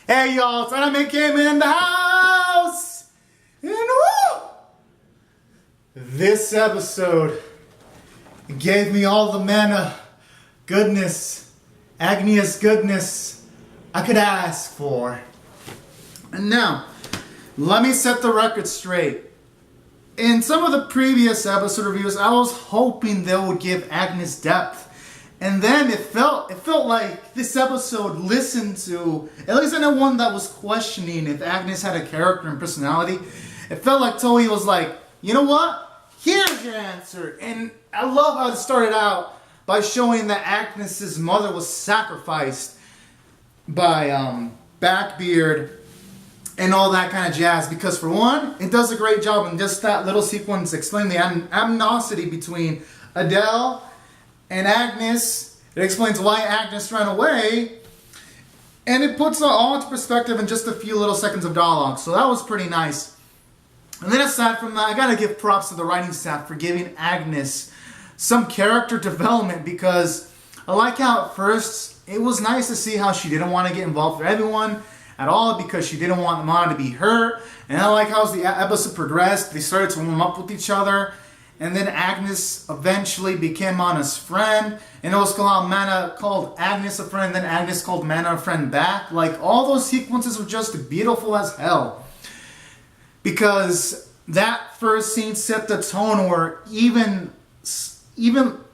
Hey y'all, Tournament came in the house! And woo! This episode gave me all the mana, goodness, Agnia's goodness I could ask for. And now, let me set the record straight. In some of the previous episode reviews, I was hoping they would give Agnes depth. And then it felt like this episode listened to, at least anyone that was questioning if Agnes had a character and personality, it felt like Toei was like, you know what? Here's your answer. And I love how it started out by showing that Agnes's mother was sacrificed by Backbeard and all that kind of jazz. Because for one, it does a great job in just that little sequence explaining the animosity between Adele and Agnes. It explains why Agnes ran away, and it puts it all into perspective in just a few little seconds of dialogue. So that was pretty nice. And then aside from that, I gotta give props to the writing staff for giving Agnes some character development, because I like how at first it was nice to see how she didn't want to get involved with everyone at all because she didn't want Mana to be hurt. And I like how as the episode progressed, they started to warm up with each other. And then Agnes eventually became Mana's friend. And it was called Mana called Agnes a friend, and then Agnes called Mana a friend back. Like, all those sequences were just beautiful as hell. Because that first scene set the tone where even some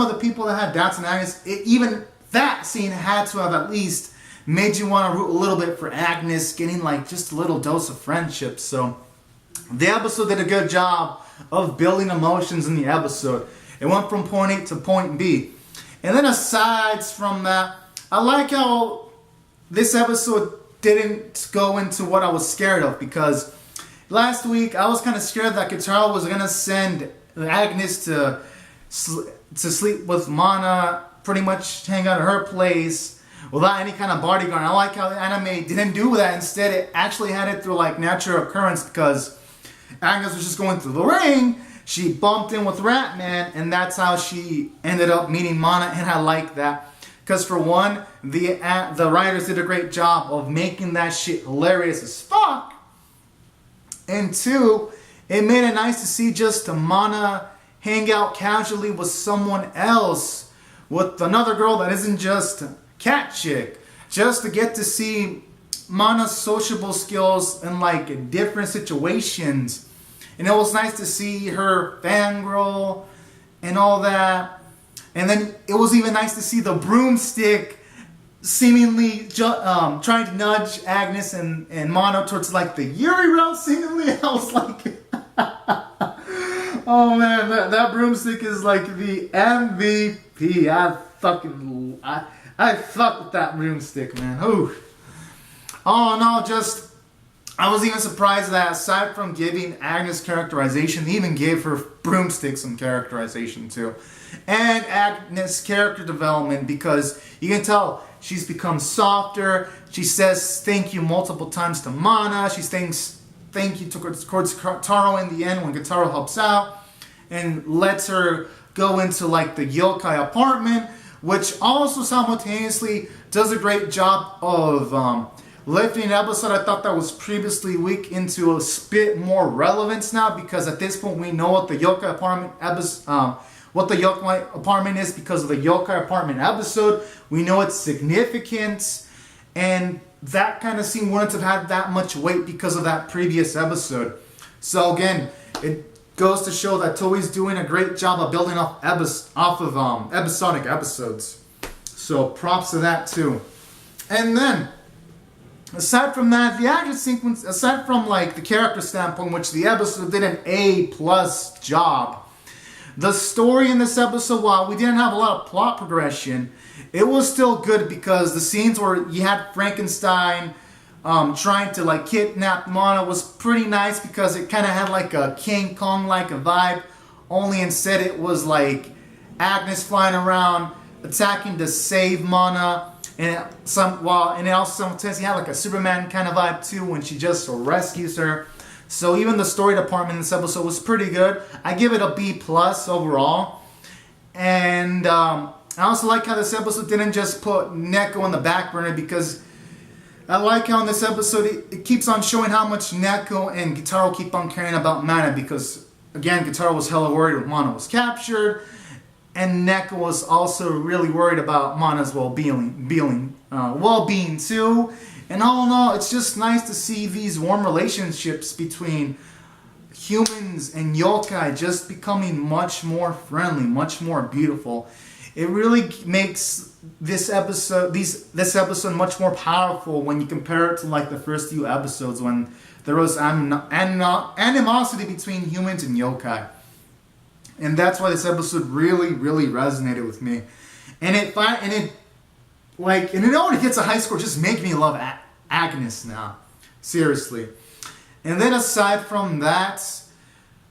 of the people that had doubts on Agnes, even that scene had to have at least made you want to root a little bit for Agnes, getting like just a little dose of friendship. So the episode did a good job of building emotions in the episode. It went from point A to point B. And then aside from that, I like how this episode didn't go into what I was scared of, because last week I was kind of scared that Kitarou was going to send Agnes to sleep with Mana, pretty much hang out at her place without any kind of bodyguard. I like how the anime didn't do that. Instead, it actually had it through like natural occurrence, because Agnes was just going through the ring, she bumped in with Ratman, and that's how she ended up meeting Mana. And I like that, because for one, the writers did a great job of making that shit hilarious as fuck, and two, it made it nice to see just Mana hang out casually with someone else, with another girl that isn't just cat chick, just to get to see Mana's sociable skills in like different situations. And it was nice to see her fangirl and all that. And then it was even nice to see the broomstick seemingly trying to nudge Agnes and Mana towards like the Yuri route seemingly. I was like, oh man, that broomstick is like the MVP. I fuck with that broomstick, man. Ooh. Oh no, I was even surprised that aside from giving Agnes characterization, they even gave her broomstick some characterization too. And Agnes' character development, because you can tell she's become softer. She says thank you multiple times to Mana. She thanks thank you towards Kitarou in the end when Kitarou helps out and lets her go into like the yokai apartment, which also simultaneously does a great job of lifting an episode I thought that was previously weak into a bit more relevance now, because at this point we know what the yokai apartment is because of the yokai apartment episode. We know its significance, and that kind of scene wouldn't have had that much weight because of that previous episode. So again, it goes to show that Toei's doing a great job of building off of episodic episodes. So props to that too. And then aside from that, the action sequence, aside from like the character standpoint, which the episode did an A+ job, the story in this episode, while we didn't have a lot of plot progression, it was still good, because the scenes where you had Frankenstein trying to like kidnap Mana was pretty nice, because it kind of had like a King Kong like a vibe, only instead it was like Agnes flying around attacking to save Mana. And it also simultaneously had like a Superman kind of vibe too when she just rescues her. So even the story department in this episode was pretty good. I give it a B+ overall. And I also like how this episode didn't just put Neko on the back burner, because I like how in this episode it keeps on showing how much Neko and Kitarou keep on caring about Mana, because again, Kitarou was hella worried when Mana was captured, and Neko was also really worried about Mana's well-being too. And all in all, it's just nice to see these warm relationships between humans and yokai just becoming much more friendly, much more beautiful. It really makes this episode much more powerful when you compare it to like the first few episodes when there was animosity between humans and yokai. And that's why this episode really, really resonated with me. And it only gets a high score, just make me love Agnes now. Seriously. And then aside from that,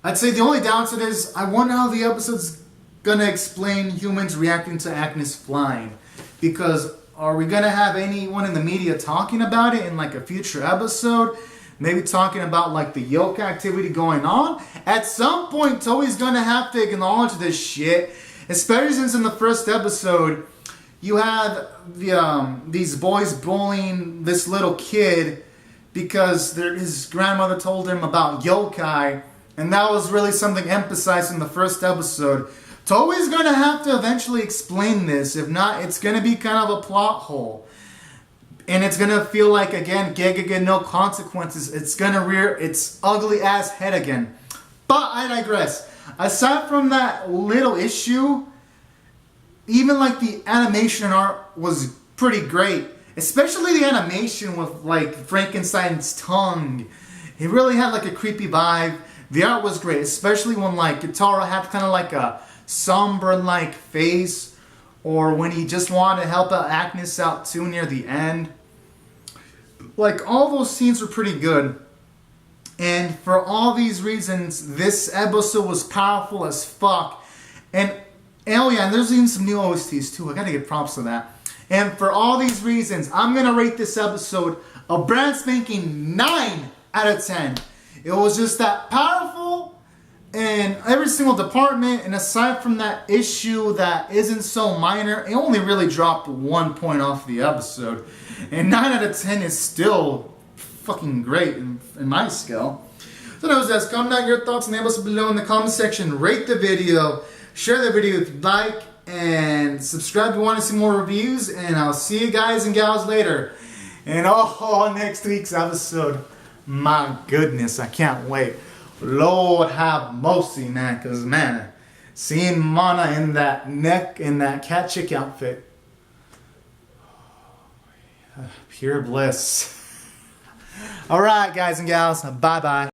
I'd say the only downside is I wonder how the episode's gonna explain humans reacting to Agnes flying. Because are we gonna have anyone in the media talking about it in like a future episode? Maybe talking about like the yokai activity going on? At some point, Toei's gonna have to acknowledge this shit. Especially since in the first episode, you had these boys bullying this little kid because his grandmother told him about yokai, and that was really something emphasized in the first episode. Toei's gonna have to eventually explain this. If not, it's gonna be kind of a plot hole. And it's gonna feel like, again, Gegege no consequences. It's gonna rear its ugly ass head again. But I digress. Aside from that little issue, even like the animation and art was pretty great. Especially the animation with like Frankenstein's tongue. It really had like a creepy vibe. The art was great, especially when like Kitarou had kind of like a somber like face, or when he just wanted to help out Agnes out too near the end. Like all those scenes were pretty good. And for all these reasons, this episode was powerful as fuck. And oh yeah, and there's even some new OSTs too. I gotta give props to that. And for all these reasons, I'm gonna rate this episode a brand spanking 9 out of 10. It was just that powerful in every single department, and aside from that issue that isn't so minor, it only really dropped 1 point off the episode. And 9 out of 10 is still fucking great in my scale. So that was that. Comment down your thoughts on the episode below in the comment section. Rate the video, share the video if you'd like, and subscribe if you want to see more reviews. And I'll see you guys and gals later. And next week's episode. My goodness, I can't wait. Lord have mercy, man. Because, man, seeing Mana in that cat chick outfit. Pure bliss. Alright, guys and gals. Bye-bye.